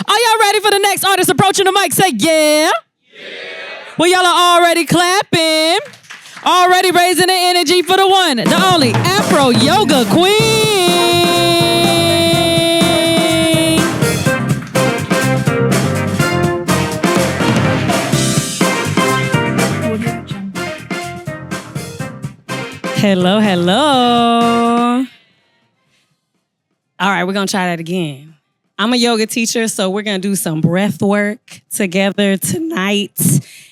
Are y'all ready for the next artist approaching the mic? Say yeah. Well, y'all are already clapping. Already raising the energy for the one, the only Afro Yoga Queen. Hello, hello. All right, we're going to try that again. I'm a yoga teacher, so we're going to do some breath work together tonight.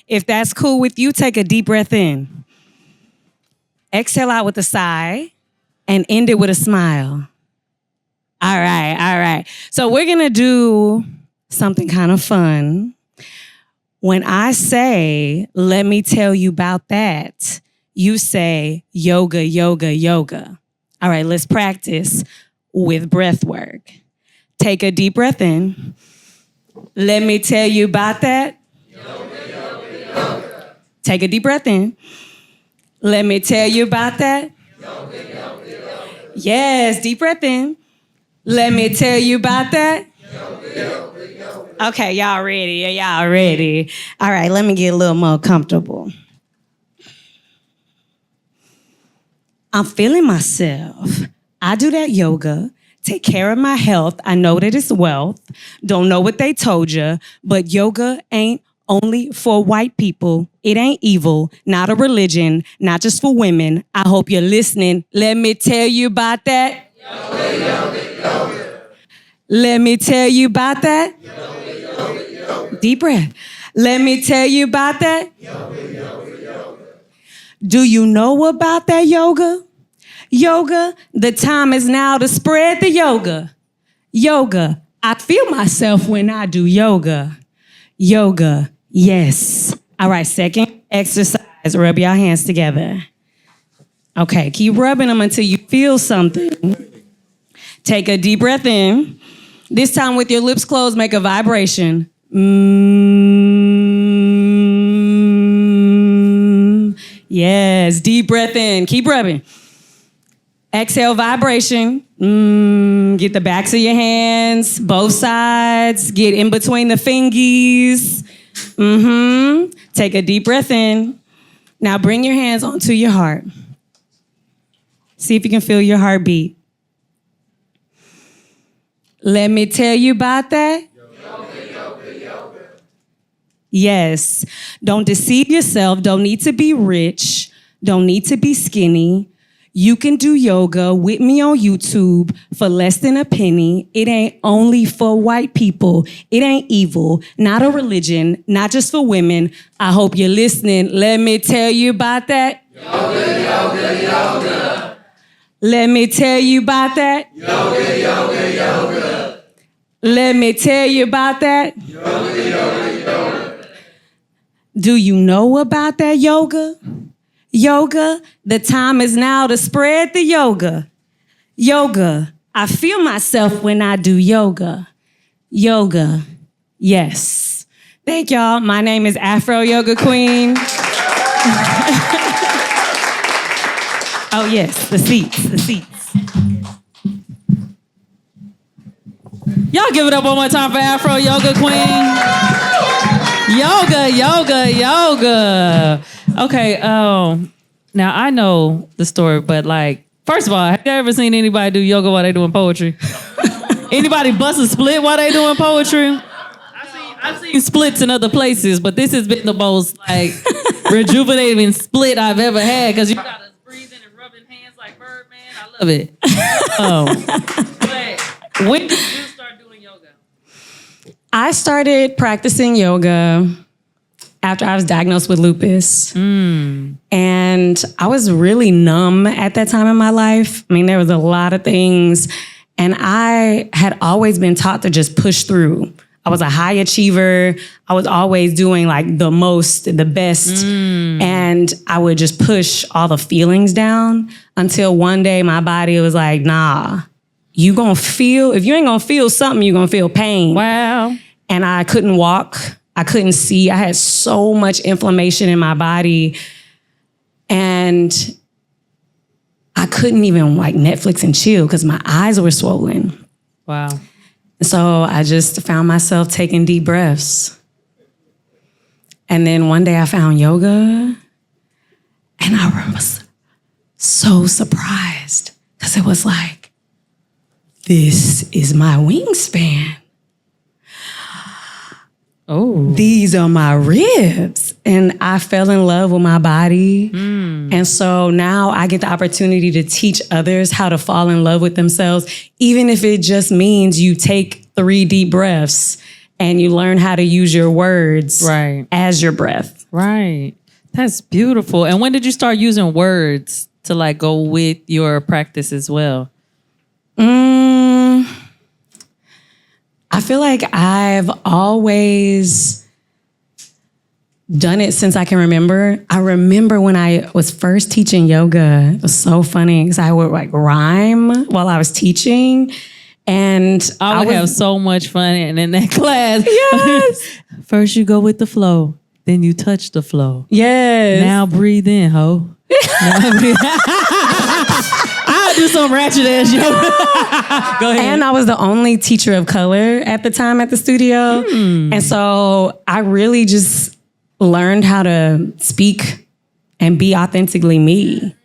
If that's cool with you, take a deep breath in. Exhale out with a sigh and end it with a smile. All right. So we're going to do something kind of fun. When I say, let me tell you about that, you say yoga, yoga, yoga. All right, let's practice with breath work. Take a deep breath in. Let me tell you about that. Yoga, yoga, yoga. Take a deep breath in. Let me tell you about that. Yoga, yoga, yoga. Yes, deep breath in. Let me tell you about that. Yoga, yoga, yoga. Okay, y'all ready? All right, let me get a little more comfortable. I'm feeling myself. I do that yoga. Take care of my health. I know that it's wealth. Don't know what they told you, but yoga ain't only for white people. It ain't evil, not a religion, not just for women. I hope you're listening. Let me tell you about that. Yoga, yoga, yoga. Let me tell you about that. Yoga, yoga, yoga. Deep breath. Let me tell you about that. Yoga, yoga, yoga. Do you know about that yoga? Yoga, the time is now to spread the yoga. Yoga, I feel myself when I do yoga. Yoga, yes. All right, second exercise. Rub your hands together. Okay, keep rubbing them until you feel something. Take a deep breath in. This time with your lips closed, make a vibration. Yes, deep breath in. Keep rubbing. Exhale, vibration. Get the backs of your hands, both sides. Get in between the fingies. Take a deep breath in. Now bring your hands onto your heart. See if you can feel your heartbeat. Let me tell you about that. Yoga, yoga, yoga. Yes. Don't deceive yourself. Don't need to be rich. Don't need to be skinny. You can do yoga with me on YouTube for less than a penny. It ain't only for white people. It ain't evil, not a religion, not just for women. I hope you're listening. Let me tell you about that. Yoga, yoga, yoga. Let me tell you about that. Yoga, yoga, yoga. Let me tell you about that. Yoga, yoga, yoga. Do you know about that yoga? Yoga, the time is now to spread the yoga. Yoga, I feel myself when I do yoga. Yoga, yes. Thank y'all. My name is Afro Yoga Queen. Oh yes, the seats. Y'all give it up one more time for Afro Yoga Queen. Yoga. Okay, now I know the story, but like, first of all, have you ever seen anybody do yoga while they doing poetry? Anybody bust a split while they doing poetry? I've seen splits in other places, but this has been the most like rejuvenating split I've ever had because you got us breathing and rubbing hands like Birdman. I love it. But when did you start doing yoga? I started practicing yoga after I was diagnosed with lupus. And I was really numb at that time in my life. I mean, there was a lot of things. And I had always been taught to just push through. I was a high achiever. I was always doing like the most, the best. And I would just push all the feelings down until one day my body was like, nah, if you ain't gonna feel something, you're gonna feel pain. Wow. And I couldn't walk. I couldn't see. I had so much inflammation in my body. And I couldn't even like Netflix and chill because my eyes were swollen. Wow. So I just found myself taking deep breaths. And then one day I found yoga, and I was so surprised because it was like, this is my wingspan. Oh, These are my ribs. And I fell in love with my body. And so now I get the opportunity to teach others how to fall in love with themselves, even if it just means you take 3 deep breaths and you learn how to use your words as your breath. Right. That's beautiful. And when did you start using words to like go with your practice as well? I feel like I've always done it since I can remember. I remember when I was first teaching yoga, it was so funny because I would like rhyme while I was teaching. And I would have so much fun in that class. Yes. First you go with the flow, then you touch the flow. Yes. Now breathe in, ho. I'll do some ratchet ass yoga. Go ahead. And I was the only teacher of color at the time at the studio. And so I really just learned how to speak and be authentically me.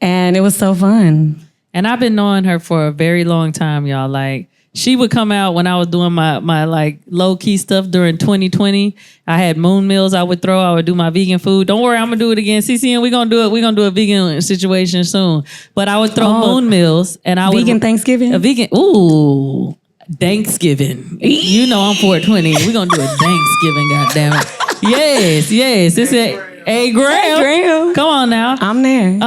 And it was so fun. And I've been knowing her for a very long time, y'all. Like, she would come out when I was doing my like low key stuff during 2020. I had moon meals I would throw. I would do my vegan food. Don't worry, I'm gonna do it again. CCN, we're gonna do it. We're gonna do a vegan situation soon. But I would throw moon meals, and I would vegan Thanksgiving. A vegan. Ooh, Thanksgiving. You know I'm 420. We're gonna do a Thanksgiving. Goddammit. Yes. This is a Graham. Come on now. I'm there.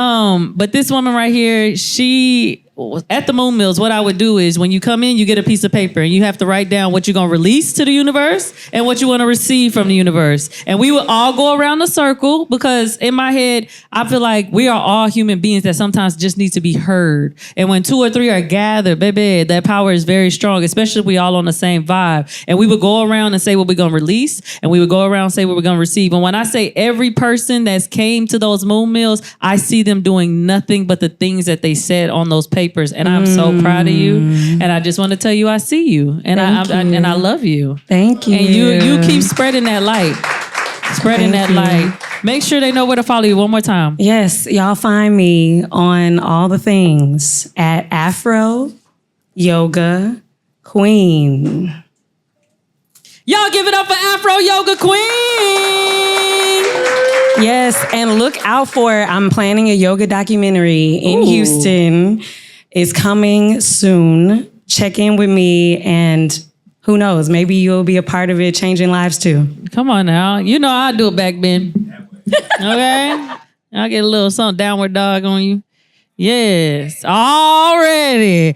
But this woman right here, she at the moon mills, what I would do is when you come in, you get a piece of paper and you have to write down what you're going to release to the universe and what you want to receive from the universe. And we would all go around the circle because in my head, I feel like we are all human beings that sometimes just need to be heard. And when 2 or 3 are gathered, baby, that power is very strong, especially if we all on the same vibe. And we would go around and say what we're going to release, and we would go around and say what we're going to receive. And when I say every person that's came to those moon mills, I see them doing nothing but the things that they said on those papers. And I'm so proud of you. And I just want to tell you I see you. And I love you. Thank you. And you keep spreading that light. Spreading that light. Make sure they know where to follow you one more time. Yes, y'all find me on all the things at Afro Yoga Queen. Y'all give it up for Afro Yoga Queen. Yes, and look out for, I'm planning a yoga documentary in Houston. It's coming soon. Check in with me, and who knows, maybe you'll be a part of it, changing lives too. Come on now. You know I'll do a back bend. Okay? I'll get a little something downward dog on you. Yes, already.